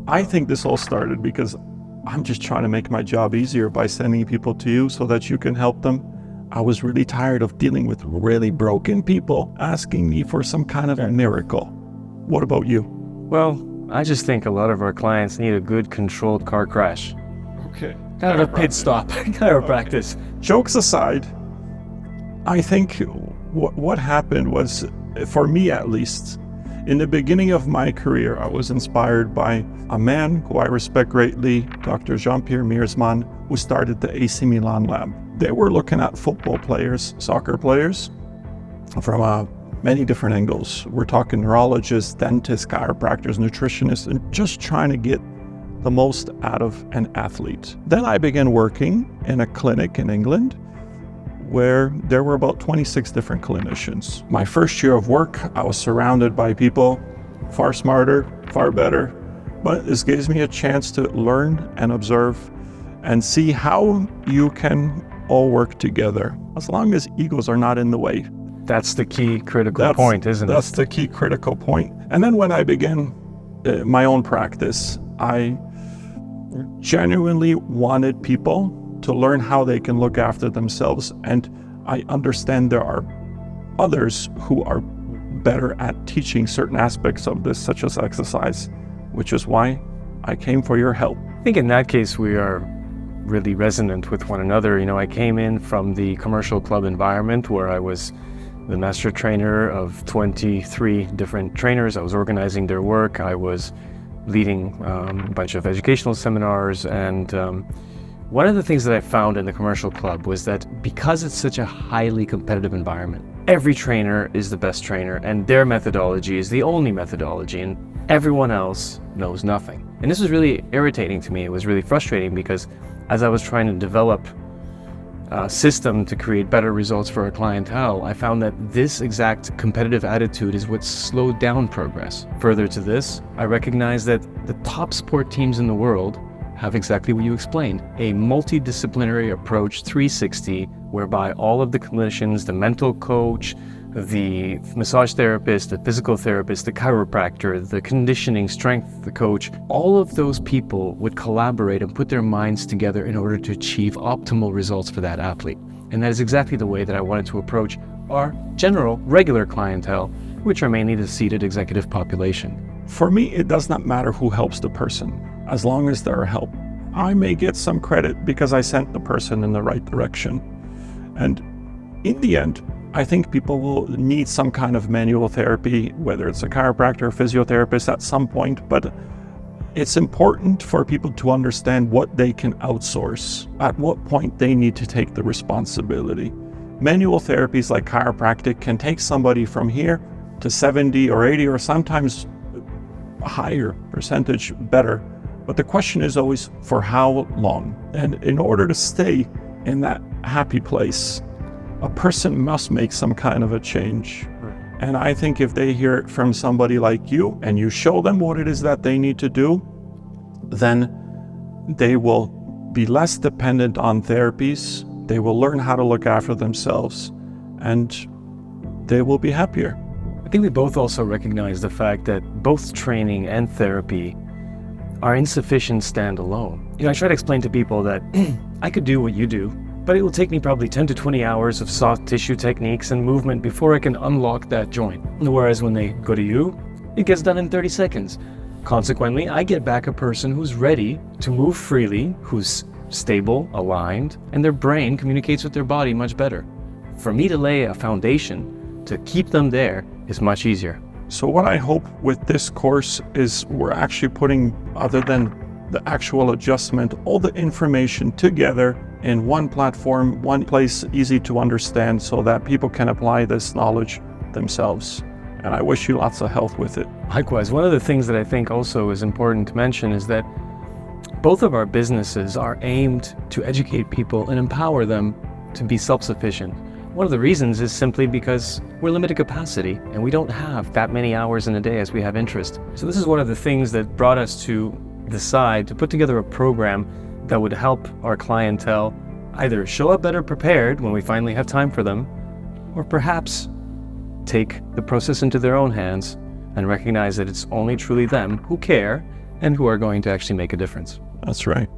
I think this all started because I'm just trying to make my job easier by sending people to you so that you can help them. I was really tired of dealing with really broken people asking me for some kind of a miracle. What about you? Well, I just think a lot of our clients need a good controlled car crash. Okay. Kind of a pit stop, chiropractic. Jokes aside, I think what happened was, for me at least, in the beginning of my career, I was inspired by a man who I respect greatly, Dr. Jean-Pierre Meersman, who started the AC Milan lab. They were looking at football players, soccer players, from many different angles. We're talking neurologists, dentists, chiropractors, nutritionists, and just trying to get the most out of an athlete. Then I began working in a clinic in England where there were about 26 different clinicians. My first year of work, I was surrounded by people far smarter, far better, but this gives me a chance to learn and observe and see how you can all work together, as long as egos are not in the way. That's the key critical point, isn't it? That's the key critical point. And then when I began my own practice, I genuinely wanted people to learn how they can look after themselves. And I understand there are others who are better at teaching certain aspects of this, such as exercise, which is why I came for your help. I think in that case, we are really resonant with one another. You know, I came in from the commercial club environment where I was the master trainer of 23 different trainers. I was organizing their work. I was leading a bunch of educational seminars. And one of the things that I found in the commercial club was that because it's such a highly competitive environment, every trainer is the best trainer and their methodology is the only methodology and everyone else knows nothing. And this was really irritating to me. It was really frustrating because as I was trying to develop a system to create better results for our clientele, I found that this exact competitive attitude is what slowed down progress. Further to this, I recognized that the top sport teams in the world have exactly what you explained, a multidisciplinary approach 360, whereby all of the clinicians, the mental coach, the massage therapist, the physical therapist, the chiropractor, the conditioning strength, the coach, all of those people would collaborate and put their minds together in order to achieve optimal results for that athlete. And that is exactly the way that I wanted to approach our general, regular clientele, which are mainly the seated executive population. For me, it does not matter who helps the person, as long as they're help. I may get some credit because I sent the person in the right direction. And in the end, I think people will need some kind of manual therapy, whether it's a chiropractor or physiotherapist at some point, but it's important for people to understand what they can outsource, at what point they need to take the responsibility. Manual therapies like chiropractic can take somebody from here to 70 or 80 or sometimes a higher percentage better. But the question is always for how long? And in order to stay in that happy place, a person must make some kind of a change. And I think if they hear it from somebody like you and you show them what it is that they need to do, then they will be less dependent on therapies. They will learn how to look after themselves and they will be happier. I think we both also recognize the fact that both training and therapy are insufficient standalone. You know, I try to explain to people that I could do what you do, but it will take me probably 10 to 20 hours of soft tissue techniques and movement before I can unlock that joint. Whereas when they go to you, it gets done in 30 seconds. Consequently, I get back a person who's ready to move freely, who's stable, aligned, and their brain communicates with their body much better. For me to lay a foundation to keep them there is much easier. So what I hope with this course is we're actually putting, other than the actual adjustment, all the information together in one platform, one place, easy to understand, so that people can apply this knowledge themselves. And I wish you lots of health with it. Likewise, one of the things that I think also is important to mention is that both of our businesses are aimed to educate people and empower them to be self-sufficient. One of the reasons is simply because we're limited capacity and we don't have that many hours in a day as we have interest. So this is one of the things that brought us to decide to put together a program that would help our clientele either show up better prepared when we finally have time for them, or perhaps take the process into their own hands and recognize that it's only truly them who care and who are going to actually make a difference. That's right.